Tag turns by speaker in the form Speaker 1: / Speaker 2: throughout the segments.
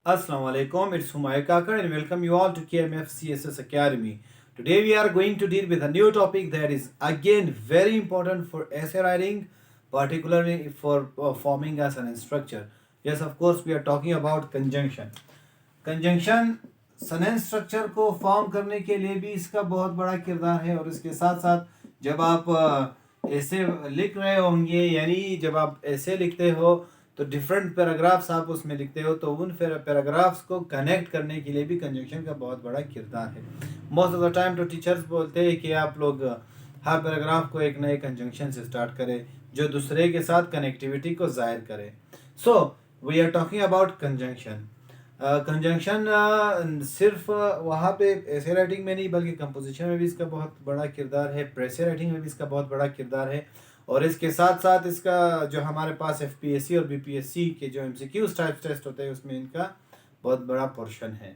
Speaker 1: Assalamu alaikum, it's Humayun Kakar and welcome you all to KMF CSS Academy. Today we are going to deal with a new topic that is again very important for essay writing, particularly for forming a sentence structure. Yes, of course, we are talking about conjunction. Conjunction sentence structure को form करने के लिए भी इसका बहुत बड़ा किरदार है और इसके साथ साथ जब आप ऐसे लिख रहे होंगे यानी जब आप ऐसे लिखते हो तो डिफरेंट पैराग्राफ्स आप उसमें लिखते हो तो उन पैराग्राफ्स को कनेक्ट करने के लिए भी कंजंक्शन का बहुत बड़ा किरदार है। मोस्ट ऑफ द टाइम तो टीचर्स बोलते हैं कि आप लोग हर पैराग्राफ को एक नए कंजंक्शन से स्टार्ट करें जो दूसरे के साथ कनेक्टिविटी को जाहिर करे। So we are talking about conjunction. Conjunction सिर्फ वहाँ पे ऐसे राइटिंग में नहीं बल्कि कंपोजिशन में भी इसका बहुत बड़ा किरदार है, प्रेस राइटिंग में भी इसका बहुत बड़ा किरदार है और इसके साथ साथ इसका जो हमारे पास एफपीएससी और बीपीएससी के जो एमसीक्यूज टाइप टेस्ट होते हैं उसमें इनका बहुत बड़ा पोर्शन है।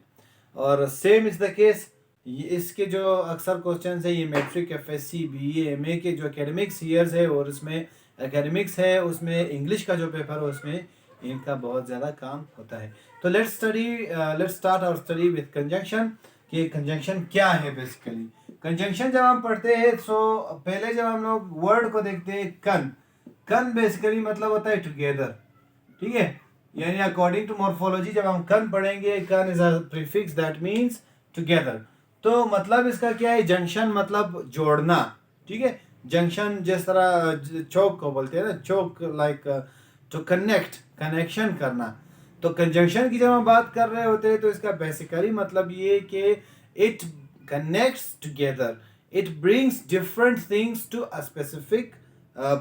Speaker 1: और सेम इज द केस इसके जो अक्सर क्वेश्चन है ये मैट्रिक एफएससी बीए एमए के जो एकेडमिक्स ईयर्स है और उसमें एकेडमिक्स है उसमें इंग्लिश का जो पेपर है उसमें इनका बहुत ज़्यादा काम होता है। तो let's start our study with conjunction कि कंजंक्शन क्या है बेसिकली। कंजंक्शन जब हम पढ़ते हैं तो पहले जब हम लोग वर्ड को देखते हैं कन बेसिकली मतलब होता है टुगेदर, ठीक है, यानी अकॉर्डिंग टू मॉर्फोलॉजी जब हम कन पढ़ेंगे कन is a prefix that means together. तो मतलब इसका क्या है, जंक्शन मतलब जोड़ना, ठीक है। जंक्शन जिस तरह चौक को बोलते हैं ना, चौक लाइक टू कनेक्शन करना। तो कंजंक्शन की जब हम बात कर रहे होते हैं तो इसका बेसिकली मतलब ये कि it connects together, it brings different things to a specific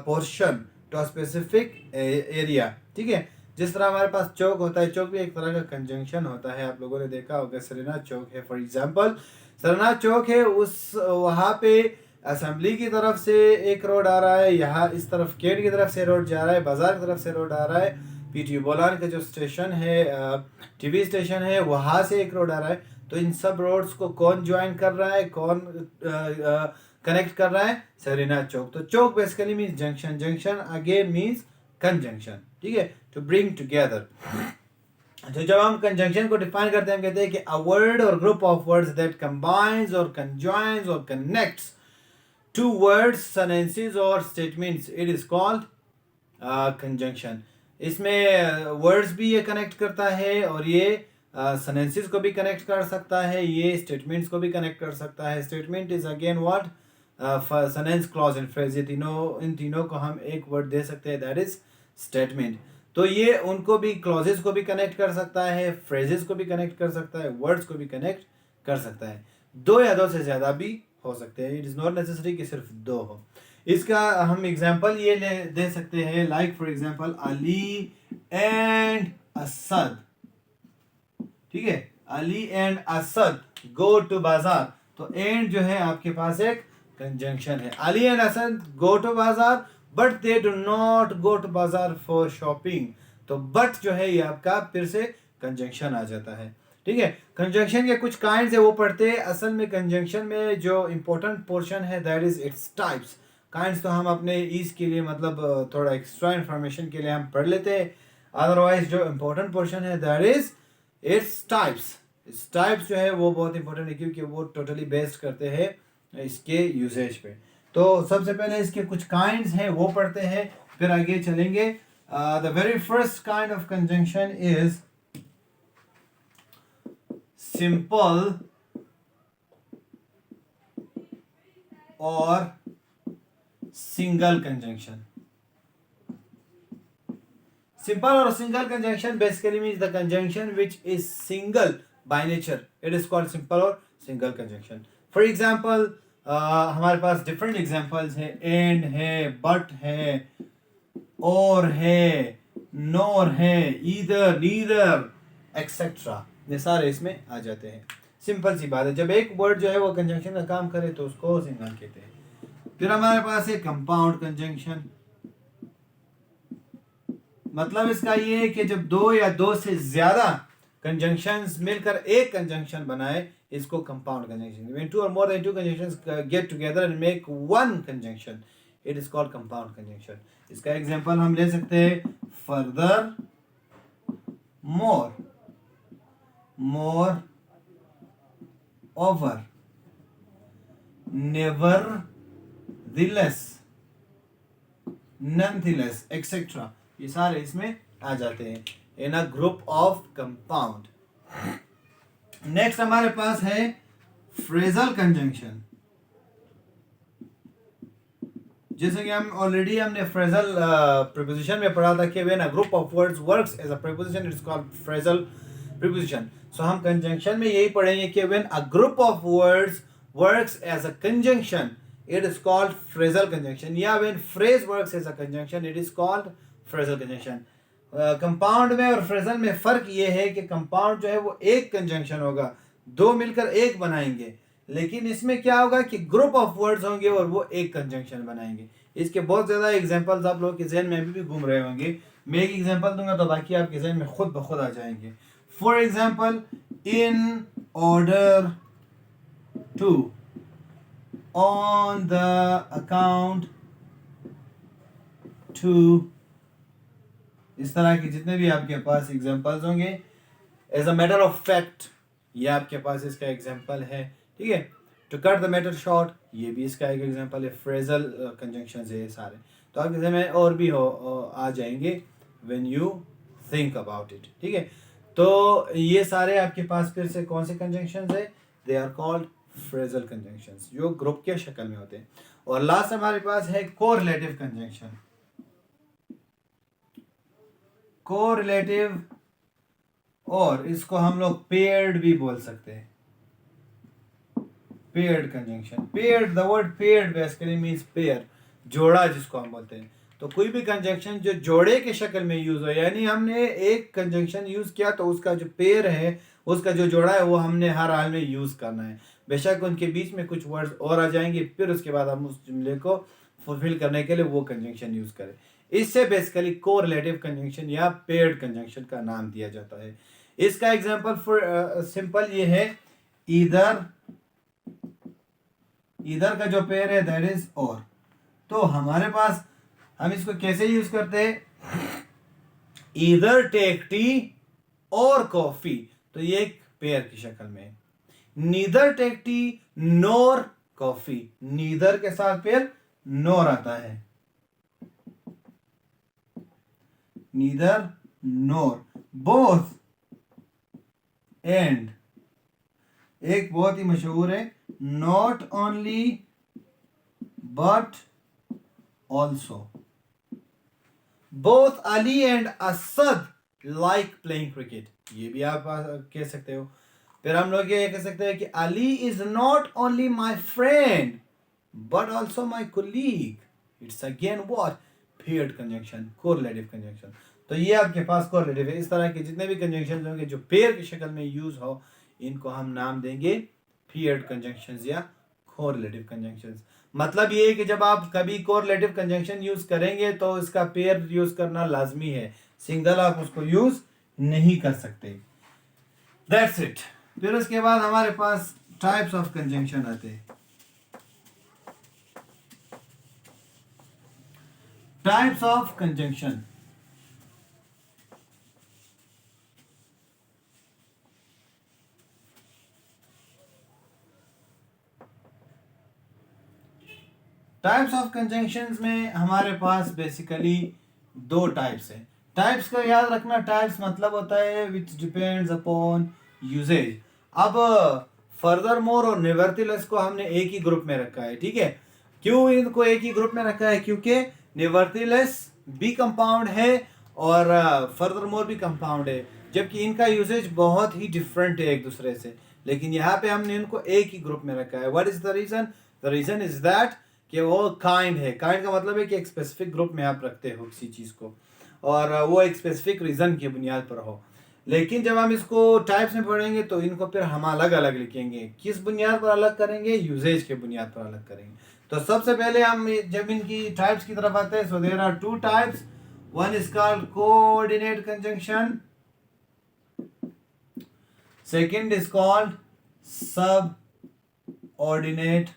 Speaker 1: portion, to a specific area, ठीक है। जिस तरह हमारे पास चौक होता है, चौक भी एक तरह का कंजंक्शन होता है। आप लोगों ने देखा होगा सरीना चौक है फॉर एग्जांपल, सरीना चौक है उस वहाँ पे असेंबली की तरफ से एक रोड आ रहा है, यहाँ इस तरफ केट की तरफ से रोड जा रहा है, बाजार की तरफ से रोड आ रहा है, पीटी बोलान का जो स्टेशन है टीवी स्टेशन है वहाँ से एक रोड आ रहा है। तो इन सब रोड्स को कौन ज्वाइन कर रहा है, कौन कनेक्ट कर रहा है, सरीना चौक। तो चौक basically means junction, junction again means conjunction, ठीक है, टू ब्रिंग टुगेदर। तो जब हम कंजंक्शन को डिफाइन करते हैं हम कहते हैं कि अ वर्ड और group of words that combines और कंजॉइंस और कनेक्ट्स टू वर्ड्स, सेंटेंसेस और statements, it is called conjunction. इसमें वर्ड्स भी ये कनेक्ट करता है और ये सेंटेंसेस को भी कनेक्ट कर सकता है, ये स्टेटमेंट्स को भी कनेक्ट कर सकता है। Statement is again what, sentence, clause and phrase, ये इन तीनों को हम एक वर्ड दे सकते हैं, दैट इज स्टेटमेंट। तो ये उनको भी, क्लॉजेस को भी कनेक्ट कर सकता है, फ्रेजेस को भी कनेक्ट कर सकता है, वर्ड्स को भी कनेक्ट कर सकता है। दो या दो से ज्यादा भी हो सकते हैं, इट इज नॉट नेसेसरी कि सिर्फ दो हो। इसका हम एग्जाम्पल ये दे सकते हैं, like for example Ali and Asad, ठीक है, Ali and Asad go to बाजार। तो एंड जो है आपके पास एक कंजंक्शन है, Ali and Asad go to bazaar but they do not go to bazaar for shopping. तो बट जो है ये आपका फिर से कंजंक्शन आ जाता है, ठीक है। कंजंक्शन के कुछ काइंड्स है वो पढ़ते हैं। असल में कंजंक्शन में जो इंपॉर्टेंट पोर्शन है that is its types. Kinds तो हम अपने ईज के लिए मतलब थोड़ा एक्स्ट्रा इंफॉर्मेशन के लिए हम पढ़ लेते हैं, अदरवाइज जो इंपॉर्टेंट पोर्शन है that is its types. Its types जो है वो बहुत इंपॉर्टेंट है क्योंकि वो टोटली बेस्ड करते हैं इसके यूसेज पे। तो सबसे पहले इसके कुछ काइंड्स हैं वो पढ़ते हैं, फिर आगे चलेंगे। The very first kind of conjunction is simple or single conjunction. Simple or single conjunction basically means the conjunction which is single by nature. It is called simple or single conjunction. For example, हमारे पास different examples है, and है, but है, or है, nor है, either, neither, etc. ये सारे इसमें आ जाते हैं। सिंपल सी बात है, जब एक वर्ड जो है वो कंजंक्शन का काम करे तो उसको सिंगल कहते हैं। फिर हमारे पास है कंपाउंड कंजंक्शन। मतलब इसका ये है कि जब दो या दो से ज्यादा कंजंक्शंस मिलकर एक कंजंक्शन बनाए इसको compound conjunction. When two or more than two conjunctions get together and make one conjunction, it is called compound conjunction. इसका एग्जांपल हम ले सकते हैं furthermore, moreover, nevertheless, nonetheless et cetera, ये सारे इसमें आ जाते हैं in a group of compound. Next हमारे पास है फ्रेजल कंजंक्शन। जैसे कि हमने फ्रेजल प्रीपोजिशन में पढ़ा था कि when a group of words works as a preposition it's called phrasal preposition. So हम कंजंक्शन में यही पढ़ेंगे कि when a group of words works as a conjunction it is called phrasal conjunction, या when phrase works as a conjunction it is called phrasal conjunction. Compound में और phrasal में फर्क ये है कि कंपाउंड जो है वो एक कंजंक्शन होगा, दो मिलकर एक बनाएंगे, लेकिन इसमें क्या होगा कि ग्रुप ऑफ वर्ड्स होंगे और वो एक कंजंक्शन बनाएंगे। इसके बहुत ज्यादा एग्जांपल्स आप लोगों के जहन में अभी भी घूम रहे होंगे, मैं एक एग्जांपल दूंगा तो बाकी आपके जहन में खुद ब खुद आ जाएंगे। For example, in order to, on the account to, इस तरह के जितने भी आपके पास एग्जांपल्स होंगे, as a matter of fact ये आपके पास इसका एग्जांपल है, ठीक है। To cut the matter short ये भी इसका एक एग्जांपल है। फ्रेजल कंजंक्शंस है ये सारे, तो आपके जहन में और भी आ जाएंगे when you think about it, ठीक है। तो ये सारे आपके पास फिर से कौन से कंजंक्शंस है, they are called phrasal conjunctions, जो ग्रुप के शक्ल में होते हैं। और लास्ट हमारे पास है कोरिलेटिव कंजंक्शन। कोरिलेटिव, और इसको हम लोग पेयर्ड भी बोल सकते हैं, paired conjunction. Paired, the word paired basically means pair, जोड़ा जिसको हम बोलते हैं। तो कोई भी कंजंक्शन जो जोड़े के शक्ल में यूज हो, यानी हमने एक कंजंक्शन यूज किया तो उसका जो पेयर है, उसका जो जोड़ा है वो हमने हर हाल में यूज करना है। बेशक उनके बीच में कुछ वर्ड्स और आ जाएंगे, फिर उसके बाद हम उस जुमले को फुलफिल करने के लिए वो कंजंक्शन यूज करें। इससे बेसिकली कोरिलेटिव कंजंक्शन या पेयर्ड कंजंक्शन का नाम दिया जाता है। इसका एग्जांपल फॉर सिंपल ये है, ईदर, इधर का जो पेयर है दैट इज और। तो हमारे पास हम इसको कैसे यूज करते हैं, इधर टेक टी और कॉफी, तो ये एक पेयर की शक्ल में। नीदर टेक टी नोर कॉफी, नीदर के साथ पेयर नोर आता है, नीदर नोर। बोथ एंड, एक बहुत ही मशहूर है, not only but also. Both Ali and Asad like playing cricket, ये भी आप कह सकते हो। फिर हम लोग ये कह सकते हैं कि Ali is not only my friend but also my colleague, it's again what, paired conjunction, correlative conjunction. तो ये आपके पास कोरिलेटिव है। इस तरह के जितने भी कंजंक्शन होंगे जो पेयर की शक्ल में यूज हो, इनको हम नाम देंगे पेयर्ड कंजंक्शंस या कोरिलेटिव कंजंक्शंस। मतलब ये है कि जब आप कभी कोरिलेटिव कंजंक्शन यूज करेंगे तो इसका पेयर यूज करना लाजमी है, सिंगल आप उसको यूज नहीं कर सकते। That's it. फिर उसके बाद हमारे पास टाइप्स ऑफ कंजंक्शन आते हैं। Types of conjunction, types of conjunctions में हमारे पास बेसिकली दो टाइप्स हैं। टाइप्स का याद रखना, टाइप्स मतलब होता है विच डिपेंड्स अपॉन यूजेज। अब फर्दर मोर और नेवरथिलेस को हमने एक ही ग्रुप में रखा है, ठीक है। क्यों इनको एक ही ग्रुप में रखा है, क्योंकि नेवरथिलेस भी कंपाउंड है और फर्दर मोर भी कंपाउंड है, जबकि इनका यूजेज बहुत ही डिफरेंट है एक दूसरे से, लेकिन यहाँ पे हमने इनको एक ही ग्रुप में रखा है। What is the reason, the reason is that कि वो काइंड है। काइंड का मतलब है कि एक स्पेसिफिक ग्रुप में आप रखते हो किसी चीज को, और वो एक स्पेसिफिक रीजन की बुनियाद पर हो। लेकिन जब हम इसको टाइप्स में पढ़ेंगे तो इनको फिर हम अलग अलग लिखेंगे। किस बुनियाद पर अलग करेंगे, यूजेज के बुनियाद पर अलग करेंगे। तो सबसे पहले हम जब इनकी टाइप्स की तरफ आते हैं, so there are two types, one is called coordinate conjunction, second is called सब ऑर्डिनेट